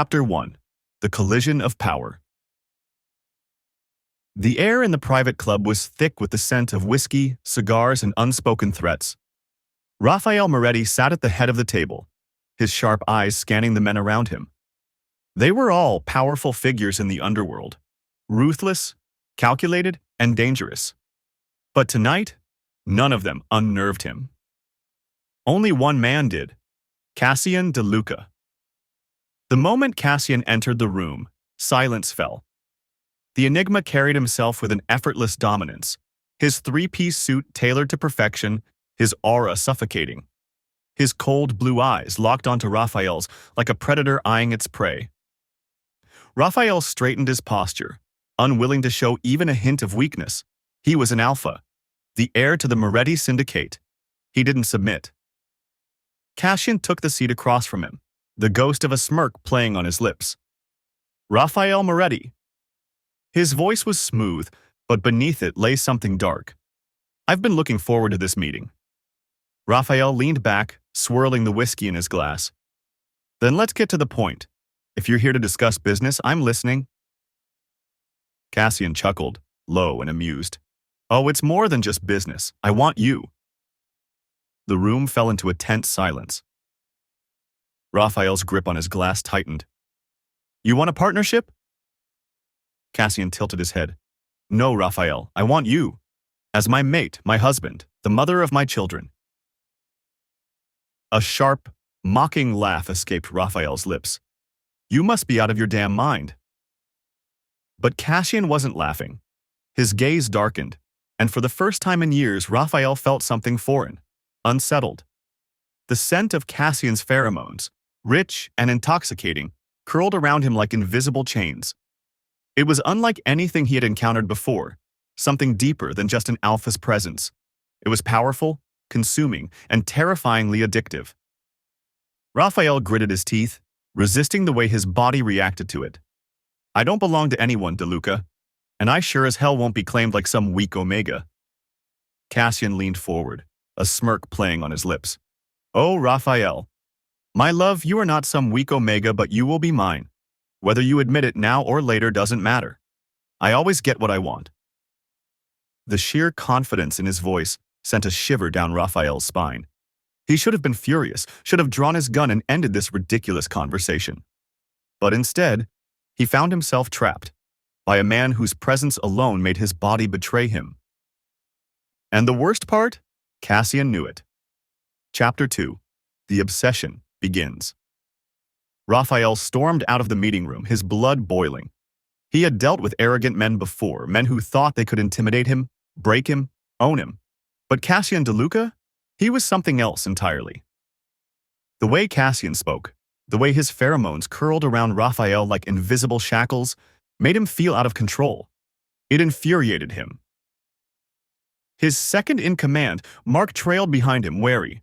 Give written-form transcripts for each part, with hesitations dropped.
Chapter 1. The Collision of Power. The air in the private club was thick with the scent of whiskey, cigars, and unspoken threats. Raphael Moretti sat at the head of the table, his sharp eyes scanning the men around him. They were all powerful figures in the underworld, ruthless, calculated, and dangerous. But tonight, none of them unnerved him. Only one man did, Cassian De Luca. The moment Cassian entered the room, silence fell. The Enigma carried himself with an effortless dominance, his three-piece suit tailored to perfection, his aura suffocating. His cold blue eyes locked onto Raphael's like a predator eyeing its prey. Raphael straightened his posture, unwilling to show even a hint of weakness. He was an alpha, the heir to the Moretti syndicate. He didn't submit. Cassian took the seat across from him, the ghost of a smirk playing on his lips. Raphael Moretti. His voice was smooth, but beneath it lay something dark. I've been looking forward to this meeting. Raphael leaned back, swirling the whiskey in his glass. Then let's get to the point. If you're here to discuss business, I'm listening. Cassian chuckled, low and amused. Oh, it's more than just business. I want you. The room fell into a tense silence. Raphael's grip on his glass tightened. You want a partnership? Cassian tilted his head. No, Raphael, I want you. As my mate, my husband, the mother of my children. A sharp, mocking laugh escaped Raphael's lips. You must be out of your damn mind. But Cassian wasn't laughing. His gaze darkened, and for the first time in years, Raphael felt something foreign, unsettled. The scent of Cassian's pheromones, rich and intoxicating, curled around him like invisible chains. It was unlike anything he had encountered before, something deeper than just an alpha's presence. It was powerful, consuming, and terrifyingly addictive. Raphael gritted his teeth, resisting the way his body reacted to it. I don't belong to anyone, De Luca, and I sure as hell won't be claimed like some weak omega. Cassian leaned forward, a smirk playing on his lips. Oh, Raphael. My love, you are not some weak omega, but you will be mine. Whether you admit it now or later doesn't matter. I always get what I want. The sheer confidence in his voice sent a shiver down Raphael's spine. He should have been furious, should have drawn his gun and ended this ridiculous conversation. But instead, he found himself trapped by a man whose presence alone made his body betray him. And the worst part? Cassian knew it. Chapter 2. The Obsession begins. Raphael stormed out of the meeting room, his blood boiling. He had dealt with arrogant men before, men who thought they could intimidate him, break him, own him. But Cassian De Luca? He was something else entirely. The way Cassian spoke, the way his pheromones curled around Raphael like invisible shackles, made him feel out of control. It infuriated him. His second in command, Mark, trailed behind him, wary.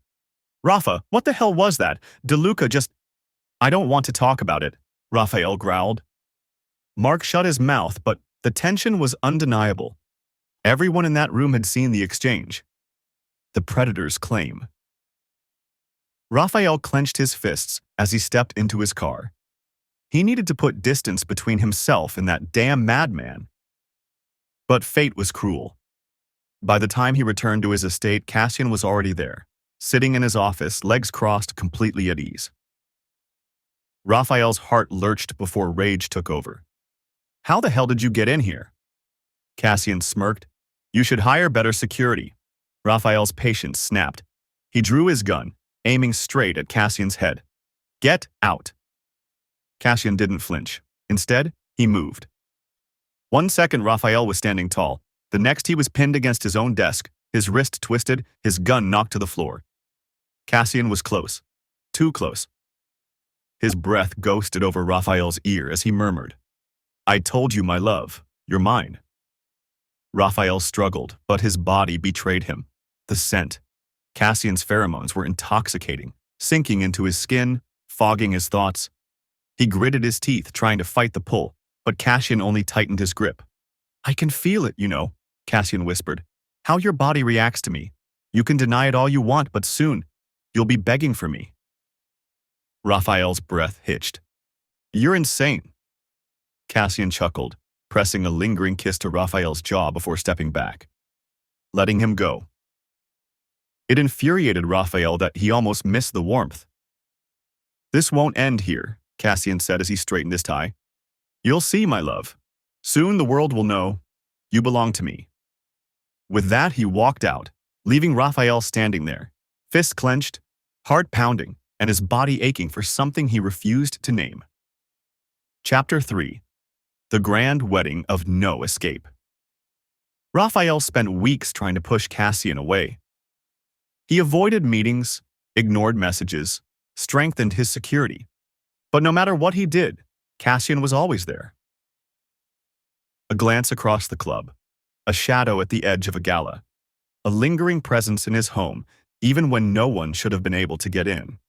Rafa, what the hell was that? De Luca just... I don't want to talk about it, Raphael growled. Mark shut his mouth, but the tension was undeniable. Everyone in that room had seen the exchange. The Predator's claim. Raphael clenched his fists as he stepped into his car. He needed to put distance between himself and that damn madman. But fate was cruel. By the time he returned to his estate, Cassian was already there, sitting in his office, legs crossed, completely at ease. Raphael's heart lurched before rage took over. How the hell did you get in here? Cassian smirked. You should hire better security. Raphael's patience snapped. He drew his gun, aiming straight at Cassian's head. Get out. Cassian didn't flinch. Instead, he moved. 1 second, Raphael was standing tall. The next, he was pinned against his own desk, his wrist twisted, his gun knocked to the floor. Cassian was close. Too close. His breath ghosted over Raphael's ear as he murmured, I told you, my love, you're mine. Raphael struggled, but his body betrayed him. The scent. Cassian's pheromones were intoxicating, sinking into his skin, fogging his thoughts. He gritted his teeth, trying to fight the pull, but Cassian only tightened his grip. I can feel it, you know, Cassian whispered. How your body reacts to me. You can deny it all you want, but soon, you'll be begging for me. Raphael's breath hitched. You're insane. Cassian chuckled, pressing a lingering kiss to Raphael's jaw before stepping back, letting him go. It infuriated Raphael that he almost missed the warmth. This won't end here, Cassian said as he straightened his tie. You'll see, my love. Soon the world will know you belong to me. With that, he walked out, leaving Raphael standing there, fists clenched, heart pounding, and his body aching for something he refused to name. Chapter 3. The Grand Wedding of No Escape. Raphael spent weeks trying to push Cassian away. He avoided meetings, ignored messages, strengthened his security. But no matter what he did, Cassian was always there. A glance across the club, a shadow at the edge of a gala, a lingering presence in his home, even when no one should have been able to get in.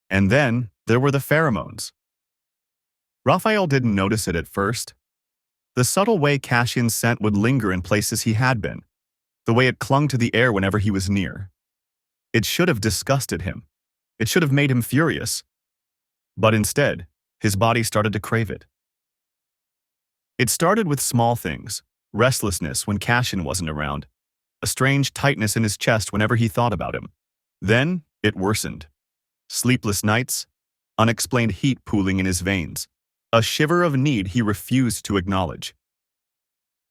And then there were the pheromones. Raphael didn't notice it at first. The subtle way Cassian's scent would linger in places he had been, the way it clung to the air whenever he was near. It should have disgusted him. It should have made him furious. But instead, his body started to crave it. It started with small things, restlessness when Cassian wasn't around, a strange tightness in his chest whenever he thought about him. Then it worsened. Sleepless nights, unexplained heat pooling in his veins, a shiver of need he refused to acknowledge.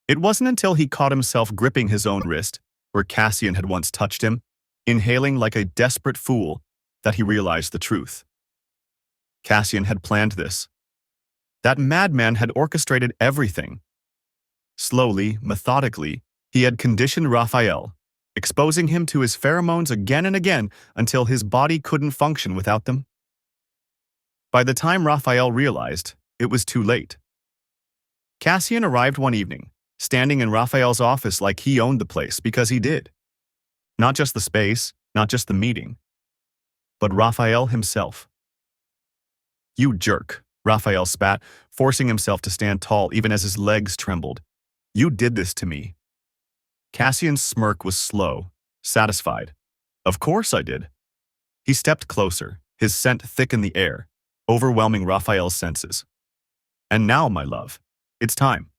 It wasn't until he caught himself gripping his own wrist, where Cassian had once touched him, inhaling like a desperate fool, that he realized the truth. Cassian had planned this. That madman had orchestrated everything. Slowly, methodically, he had conditioned Raphael, exposing him to his pheromones again and again until his body couldn't function without them. By the time Raphael realized, it was too late. Cassian arrived one evening, standing in Raphael's office like he owned the place because he did. Not just the space, not just the meeting, but Raphael himself. You jerk, Raphael spat, forcing himself to stand tall even as his legs trembled. You did this to me. Cassian's smirk was slow, satisfied. Of course I did. He stepped closer, his scent thick in the air, overwhelming Raphael's senses. And now, my love, it's time.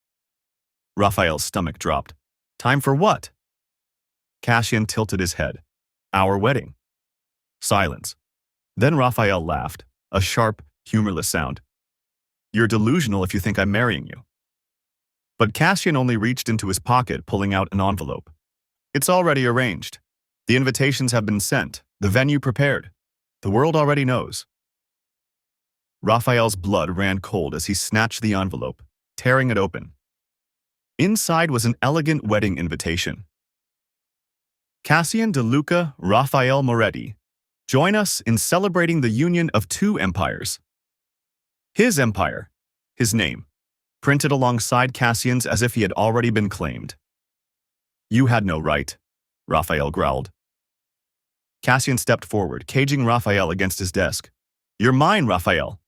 Raphael's stomach dropped. Time for what? Cassian tilted his head. Our wedding. Silence. Then Raphael laughed, a sharp, humorless sound. You're delusional if you think I'm marrying you. But Cassian only reached into his pocket, pulling out an envelope. It's already arranged. The invitations have been sent, the venue prepared. The world already knows. Raphael's blood ran cold as he snatched the envelope, tearing it open. Inside was an elegant wedding invitation. Cassian de Luca Raphael Moretti, join us in celebrating the union of two empires. His empire, his name, printed alongside Cassian's as if he had already been claimed. You had no right, Raphael growled. Cassian stepped forward, caging Raphael against his desk. You're mine, Raphael,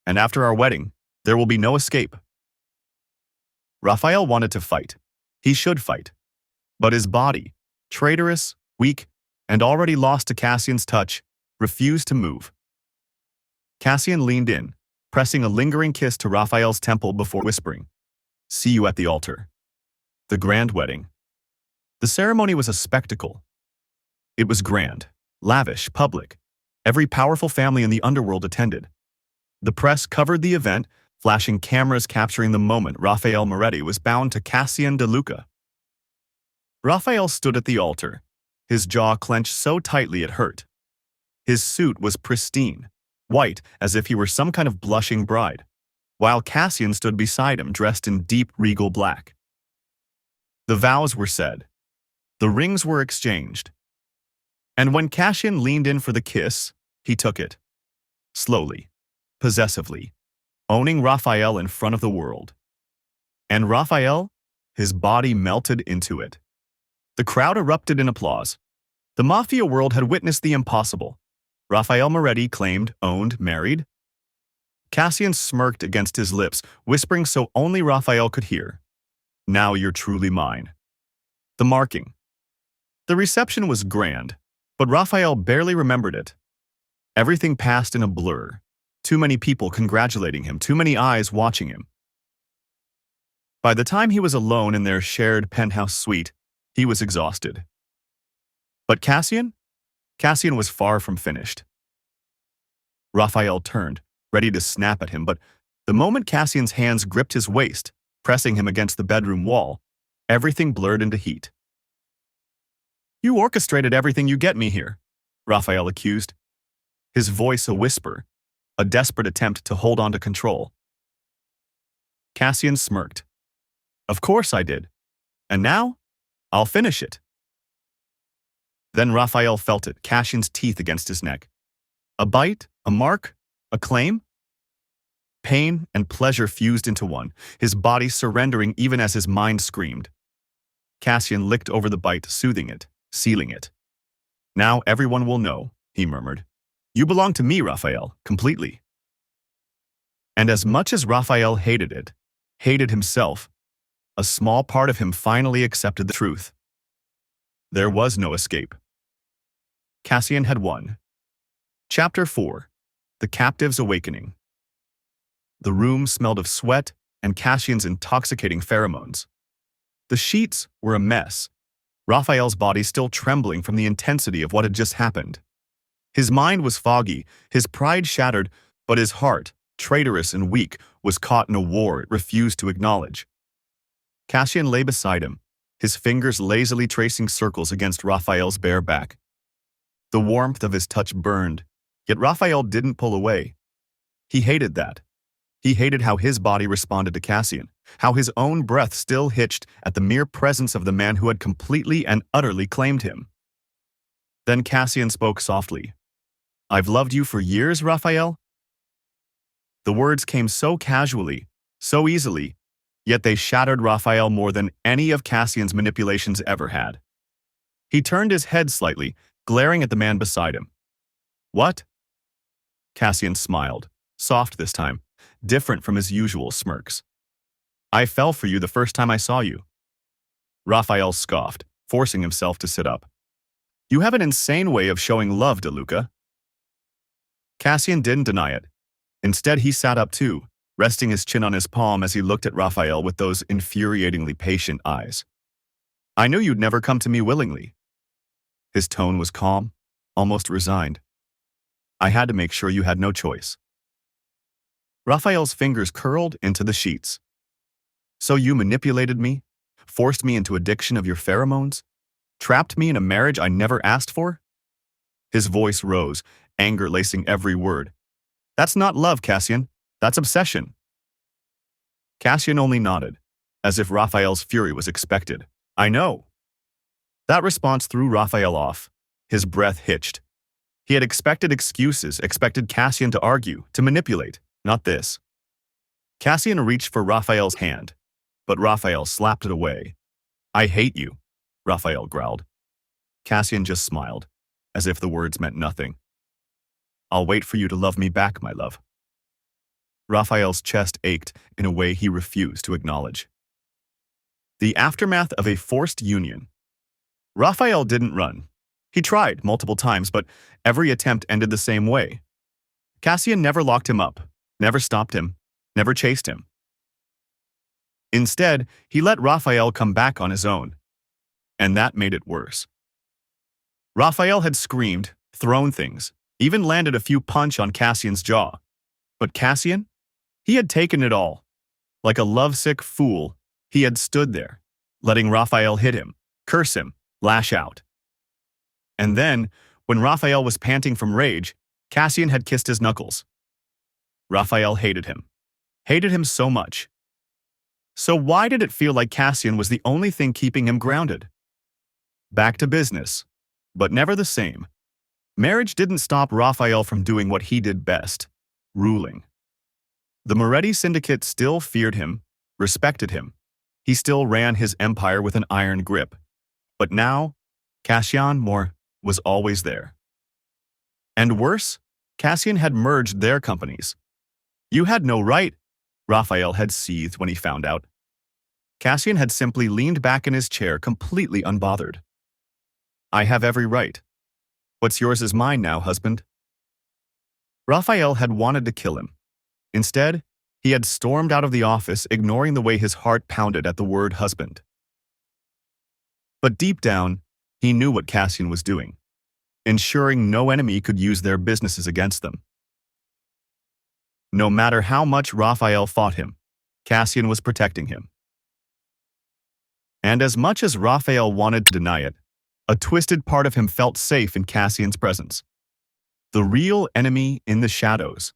and after our wedding, there will be no escape. Raphael wanted to fight. He should fight. But his body, traitorous, weak, and already lost to Cassian's touch, refused to move. Cassian leaned in, pressing a lingering kiss to Raphael's temple before whispering, See you at the altar. The grand wedding. The ceremony was a spectacle. It was grand, lavish, public. Every powerful family in the underworld attended. The press covered the event, flashing cameras capturing the moment Raphael Moretti was bound to Cassian de Luca. Raphael stood at the altar, his jaw clenched so tightly it hurt. His suit was pristine, white as if he were some kind of blushing bride, while Cassian stood beside him dressed in deep regal black. The vows were said. The rings were exchanged. And when Cassian leaned in for the kiss, he took it. Slowly, possessively, owning Raphael in front of the world. And Raphael, his body melted into it. The crowd erupted in applause. The Mafia world had witnessed the impossible. Raphael Moretti claimed, owned, married. Cassian smirked against his lips, whispering so only Raphael could hear. Now you're truly mine. The marking. The reception was grand, but Raphael barely remembered it. Everything passed in a blur. Too many people congratulating him, too many eyes watching him. By the time he was alone in their shared penthouse suite, he was exhausted. But Cassian? Cassian was far from finished. Raphael turned, ready to snap at him, but the moment Cassian's hands gripped his waist, pressing him against the bedroom wall, everything blurred into heat. "You orchestrated everything you get me here," Raphael accused, his voice a whisper, a desperate attempt to hold on to control. Cassian smirked. "Of course I did. And now, I'll finish it." Then Raphael felt it, Cassian's teeth against his neck. A bite, a mark, a claim? Pain and pleasure fused into one, his body surrendering even as his mind screamed. Cassian licked over the bite, soothing it, sealing it. "Now everyone will know," he murmured. "You belong to me, Raphael, completely." And as much as Raphael hated it, hated himself, a small part of him finally accepted the truth. There was no escape. Cassian had won. Chapter 4. The Captive's Awakening. The room smelled of sweat and Cassian's intoxicating pheromones. The sheets were a mess, Raphael's body still trembling from the intensity of what had just happened. His mind was foggy, his pride shattered, but his heart, traitorous and weak, was caught in a war it refused to acknowledge. Cassian lay beside him, his fingers lazily tracing circles against Raphael's bare back. The warmth of his touch burned, yet Raphael didn't pull away. He hated that. He hated how his body responded to Cassian, how his own breath still hitched at the mere presence of the man who had completely and utterly claimed him. Then Cassian spoke softly. "I've loved you for years, Raphael?" The words came so casually, so easily, yet they shattered Raphael more than any of Cassian's manipulations ever had. He turned his head slightly, glaring at the man beside him. "What?" Cassian smiled, soft this time, different from his usual smirks. "I fell for you the first time I saw you." Raphael scoffed, forcing himself to sit up. "You have an insane way of showing love, DeLuca." Cassian didn't deny it. Instead, he sat up too, resting his chin on his palm as he looked at Raphael with those infuriatingly patient eyes. "I knew you'd never come to me willingly." His tone was calm, almost resigned. "I had to make sure you had no choice." Raphael's fingers curled into the sheets. "So you manipulated me, forced me into addiction of your pheromones, trapped me in a marriage I never asked for?" His voice rose, anger lacing every word. "That's not love, Cassian. That's obsession." Cassian only nodded, as if Raphael's fury was expected. "I know." That response threw Raphael off. His breath hitched. He had expected excuses, expected Cassian to argue, to manipulate, not this. Cassian reached for Raphael's hand, but Raphael slapped it away. "I hate you," Raphael growled. Cassian just smiled, as if the words meant nothing. "I'll wait for you to love me back, my love." Raphael's chest ached in a way he refused to acknowledge. The aftermath of a forced union. Raphael didn't run. He tried multiple times, but every attempt ended the same way. Cassian never locked him up, never stopped him, never chased him. Instead, he let Raphael come back on his own. And that made it worse. Raphael had screamed, thrown things, even landed a few punches on Cassian's jaw. But Cassian? He had taken it all. Like a lovesick fool, he had stood there, letting Raphael hit him, curse him, lash out. And then, when Raphael was panting from rage, Cassian had kissed his knuckles. Raphael hated him so much. So why did it feel like Cassian was the only thing keeping him grounded? Back to business, but never the same. Marriage didn't stop Raphael from doing what he did best, ruling. The Moretti Syndicate still feared him, respected him. He still ran his empire with an iron grip. But now, Cassian was always there. And worse, Cassian had merged their companies. "You had no right," Raphael had seethed when he found out. Cassian had simply leaned back in his chair, completely unbothered. "I have every right. What's yours is mine now, husband." Raphael had wanted to kill him. Instead, he had stormed out of the office, ignoring the way his heart pounded at the word husband. But deep down, he knew what Cassian was doing, ensuring no enemy could use their businesses against them. No matter how much Raphael fought him, Cassian was protecting him. And as much as Raphael wanted to deny it, a twisted part of him felt safe in Cassian's presence. The real enemy in the shadows.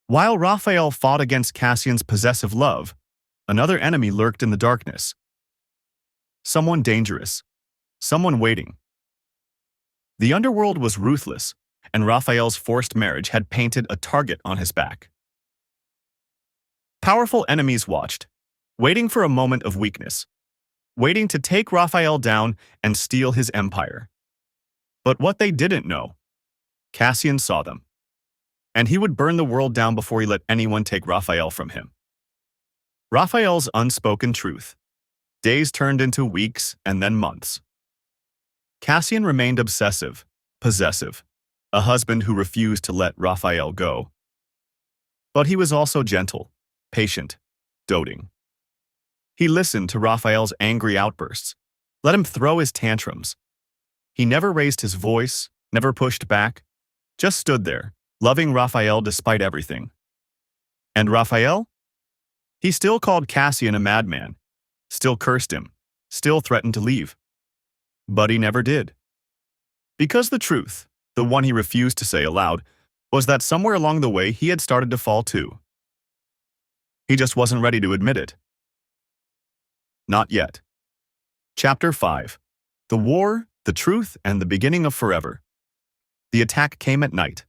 While Raphael fought against Cassian's possessive love, another enemy lurked in the darkness. Someone dangerous. Someone waiting. The underworld was ruthless, and Raphael's forced marriage had painted a target on his back. Powerful enemies watched, waiting for a moment of weakness, waiting to take Raphael down and steal his empire. But what they didn't know, Cassian saw them, and he would burn the world down before he let anyone take Raphael from him. Raphael's unspoken truth. Days turned into weeks and then months. Cassian remained obsessive, possessive, a husband who refused to let Raphael go. But he was also gentle, patient, doting. He listened to Raphael's angry outbursts, let him throw his tantrums. He never raised his voice, never pushed back, just stood there, loving Raphael despite everything. And Raphael? He still called Cassian a madman, still cursed him, still threatened to leave. But he never did. Because the truth, the one he refused to say aloud, was that somewhere along the way he had started to fall too. He just wasn't ready to admit it. Not yet. Chapter 5. The War, the Truth, and the Beginning of Forever. The attack came at night.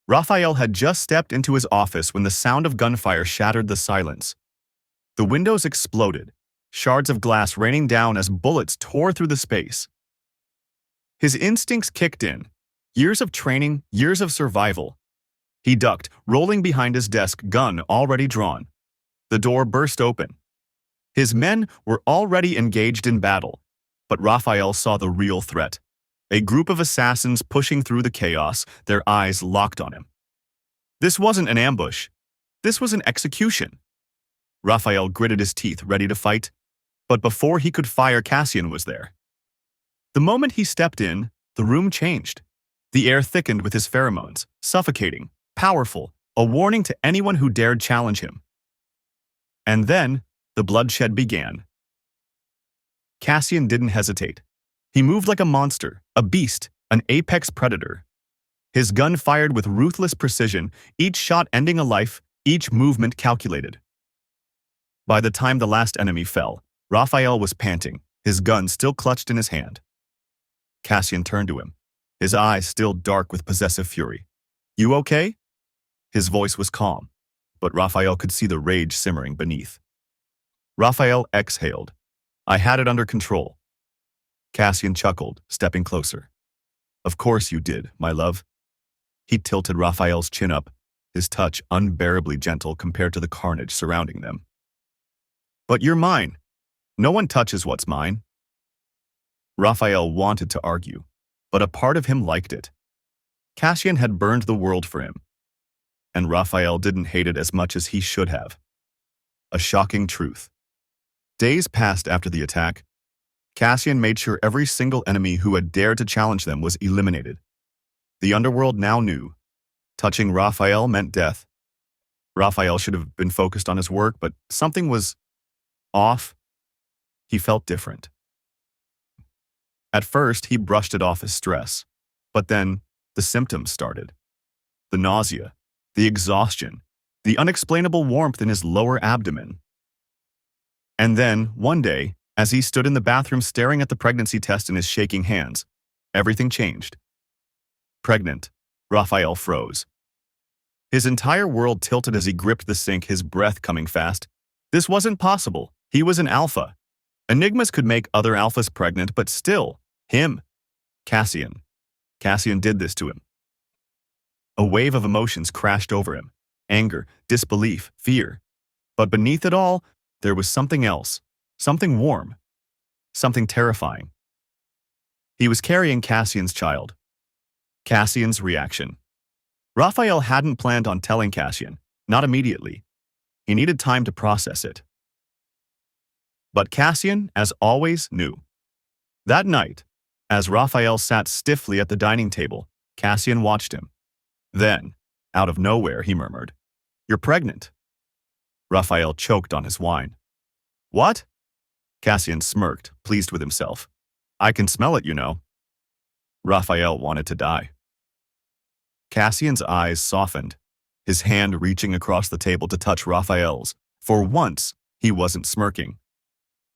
Raphael had just stepped into his office when the sound of gunfire shattered the silence. The windows exploded, shards of glass raining down as bullets tore through the space. His instincts kicked in. Years of training, years of survival. He ducked, rolling behind his desk, gun already drawn. The door burst open. His men were already engaged in battle, but Raphael saw the real threat. A group of assassins pushing through the chaos, their eyes locked on him. This wasn't an ambush. This was an execution. Raphael gritted his teeth, ready to fight, but before he could fire, Cassian was there. The moment he stepped in, the room changed. The air thickened with his pheromones, suffocating, powerful, a warning to anyone who dared challenge him. And then, the bloodshed began. Cassian didn't hesitate. He moved like a monster, a beast, an apex predator. His gun fired with ruthless precision, each shot ending a life, each movement calculated. By the time the last enemy fell, Raphael was panting, his gun still clutched in his hand. Cassian turned to him, his eyes still dark with possessive fury. "You okay?" His voice was calm, but Raphael could see the rage simmering beneath. Raphael exhaled. "I had it under control." Cassian chuckled, stepping closer. "Of course you did, my love." He tilted Raphael's chin up, his touch unbearably gentle compared to the carnage surrounding them. "But you're mine. No one touches what's mine." Raphael wanted to argue, but a part of him liked it. Cassian had burned the world for him, and Raphael didn't hate it as much as he should have. A shocking truth. Days passed after the attack. Cassian made sure every single enemy who had dared to challenge them was eliminated. The underworld now knew. Touching Raphael meant death. Raphael should have been focused on his work, but something was off. He felt different. At first, he brushed it off as stress, but then the symptoms started. The nausea, the exhaustion, the unexplainable warmth in his lower abdomen. And then, one day, as he stood in the bathroom staring at the pregnancy test in his shaking hands, everything changed. Pregnant, Raphael froze. His entire world tilted as he gripped the sink, his breath coming fast. This wasn't possible. He was an alpha. Enigmas could make other alphas pregnant, but still, him, Cassian. Cassian did this to him. A wave of emotions crashed over him. Anger, disbelief, fear. But beneath it all, there was something else. Something warm. Something terrifying. He was carrying Cassian's child. Cassian's reaction. Raphael hadn't planned on telling Cassian, not immediately. He needed time to process it. But Cassian, as always, knew. That night, as Raphael sat stiffly at the dining table, Cassian watched him. Then, out of nowhere, he murmured, "You're pregnant." Raphael choked on his wine. "What?" Cassian smirked, pleased with himself. "I can smell it, you know." Raphael wanted to die. Cassian's eyes softened, his hand reaching across the table to touch Raphael's. For once, he wasn't smirking.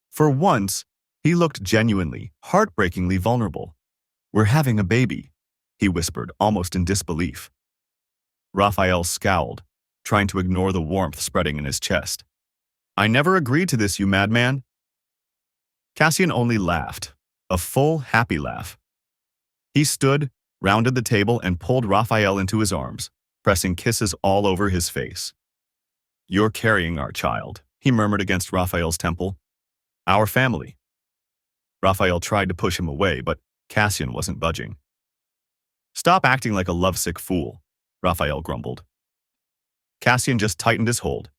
For once, he looked genuinely, heartbreakingly vulnerable. "We're having a baby," he whispered, almost in disbelief. Raphael scowled, trying to ignore the warmth spreading in his chest. "I never agreed to this, you madman." Cassian only laughed, a full, happy laugh. He stood, rounded the table, and pulled Raphael into his arms, pressing kisses all over his face. "You're carrying our child," he murmured against Raphael's temple. "Our family." Raphael tried to push him away, but Cassian wasn't budging. "Stop acting like a lovesick fool," Raphael grumbled. Cassian just tightened his hold.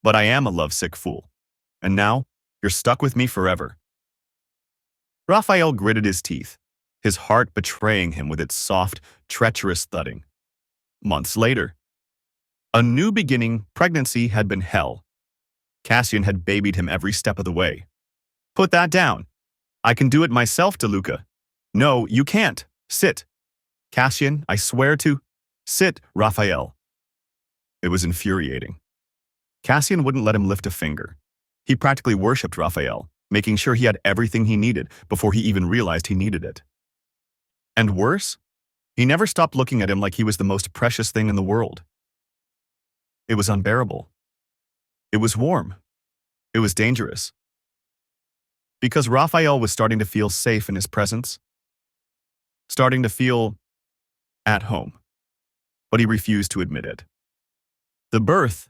"But I am a lovesick fool. And now, you're stuck with me forever." Raphael gritted his teeth, his heart betraying him with its soft, treacherous thudding. Months later, a new beginning. Pregnancy had been hell. Cassian had babied him every step of the way. "Put that down. I can do it myself, DeLuca." "No, you can't. Sit." "Cassian, I swear to—" "Sit, Raphael." It was infuriating. Cassian wouldn't let him lift a finger. He practically worshipped Raphael, making sure he had everything he needed before he even realized he needed it. And worse, he never stopped looking at him like he was the most precious thing in the world. It was unbearable. It was warm. It was dangerous. Because Raphael was starting to feel safe in his presence, starting to feel at home, but he refused to admit it. The birth,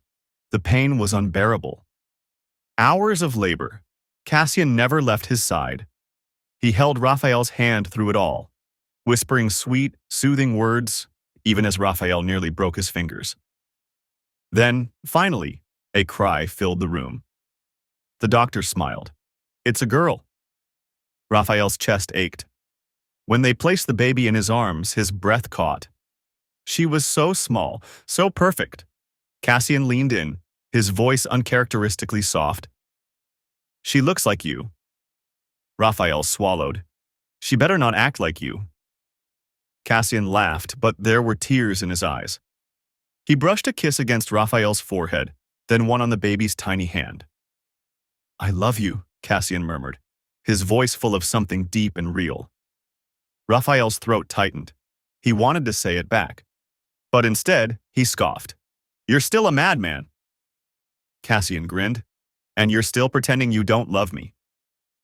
the pain was unbearable. Hours of labor. Cassian never left his side. He held Raphael's hand through it all, whispering sweet, soothing words, even as Raphael nearly broke his fingers. Then, finally, a cry filled the room. The doctor smiled. "It's a girl." Raphael's chest ached. When they placed the baby in his arms, his breath caught. She was so small, so perfect. Cassian leaned in, his voice uncharacteristically soft. "She looks like you." Raphael swallowed. "She better not act like you." Cassian laughed, but there were tears in his eyes. He brushed a kiss against Raphael's forehead, then one on the baby's tiny hand. "I love you," Cassian murmured, his voice full of something deep and real. Raphael's throat tightened. He wanted to say it back, but instead, he scoffed. "You're still a madman." Cassian grinned. "And you're still pretending you don't love me."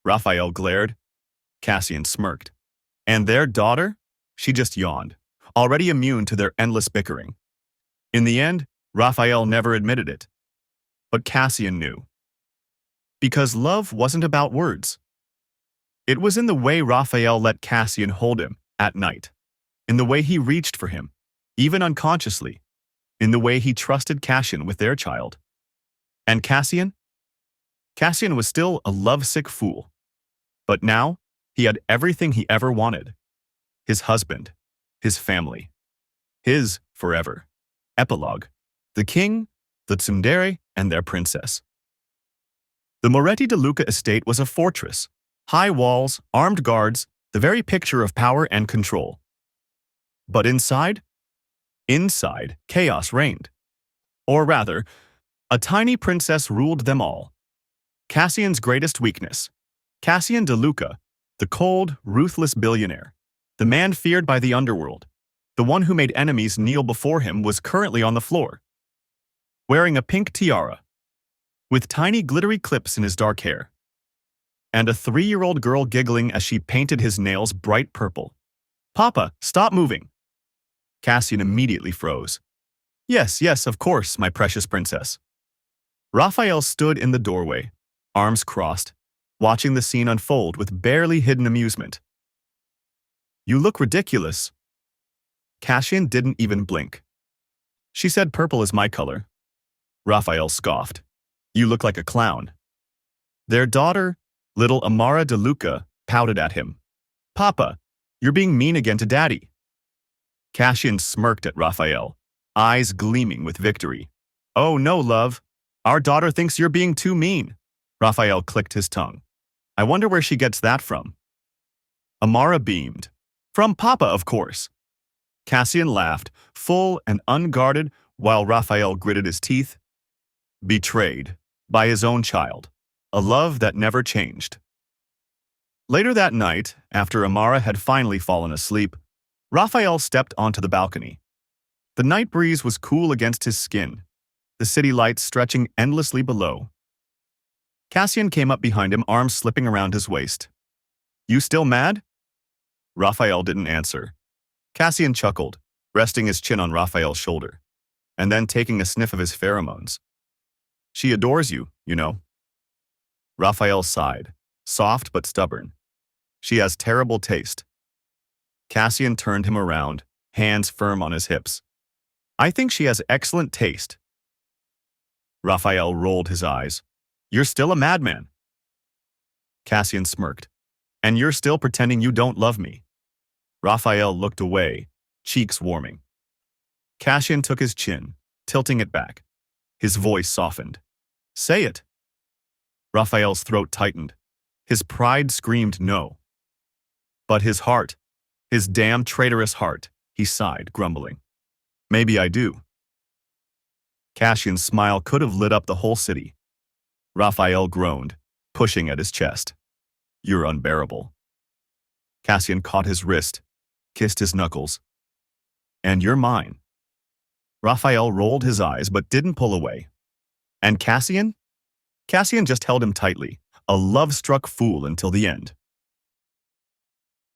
Raphael glared. Cassian smirked. "And their daughter?" She just yawned, already immune to their endless bickering. In the end, Raphael never admitted it. But Cassian knew. Because love wasn't about words. It was in the way Raphael let Cassian hold him at night, in the way he reached for him, even unconsciously, in the way he trusted Cassian with their child. And Cassian? Cassian was still a lovesick fool. But now, he had everything he ever wanted. His husband, his family, his forever. Epilogue: the king, the Tsundere, and their princess. The Moretti de Luca estate was a fortress. High walls, armed guards, the very picture of power and control. But inside, chaos reigned. Or rather, a tiny princess ruled them all. Cassian's greatest weakness. Cassian de Luca, the cold, ruthless billionaire, the man feared by the underworld, the one who made enemies kneel before him, was currently on the floor, wearing a pink tiara, with tiny glittery clips in his dark hair, and a 3-year-old girl giggling as she painted his nails bright purple. "Papa, stop moving!" Cassian immediately froze. Yes, of course, my precious princess." Raphael stood in the doorway, arms crossed, watching the scene unfold with barely hidden amusement. "You look ridiculous." Cassian didn't even blink. She said purple is my color. Raphael scoffed. You look like a clown. Their daughter, little Amara de Luca, pouted at him. Papa, you're being mean again to Daddy. Cassian smirked at Raphael, eyes gleaming with victory. Oh no, love. Our daughter thinks you're being too mean. Raphael clicked his tongue. I wonder where she gets that from. Amara beamed. From Papa, of course. Cassian laughed, full and unguarded, while Raphael gritted his teeth. Betrayed by his own child. A love that never changed. Later that night, after Amara had finally fallen asleep, Raphael stepped onto the balcony. The night breeze was cool against his skin, the city lights stretching endlessly below. Cassian came up behind him, arms slipping around his waist. You still mad? Raphael didn't answer. Cassian chuckled, resting his chin on Raphael's shoulder, and then taking a sniff of his pheromones. She adores you, you know. Raphael sighed, soft but stubborn. She has terrible taste. Cassian turned him around, hands firm on his hips. I think she has excellent taste. Raphael rolled his eyes. You're still a madman. Cassian smirked. And you're still pretending you don't love me. Raphael looked away, cheeks warming. Cassian took his chin, tilting it back. His voice softened. Say it. Raphael's throat tightened. His pride screamed no. But his heart, his damn traitorous heart, he sighed, grumbling. Maybe I do. Cassian's smile could have lit up the whole city. Raphael groaned, pushing at his chest. You're unbearable. Cassian caught his wrist, kissed his knuckles. And you're mine. Raphael rolled his eyes but didn't pull away. And Cassian? Cassian just held him tightly, a love-struck fool until the end.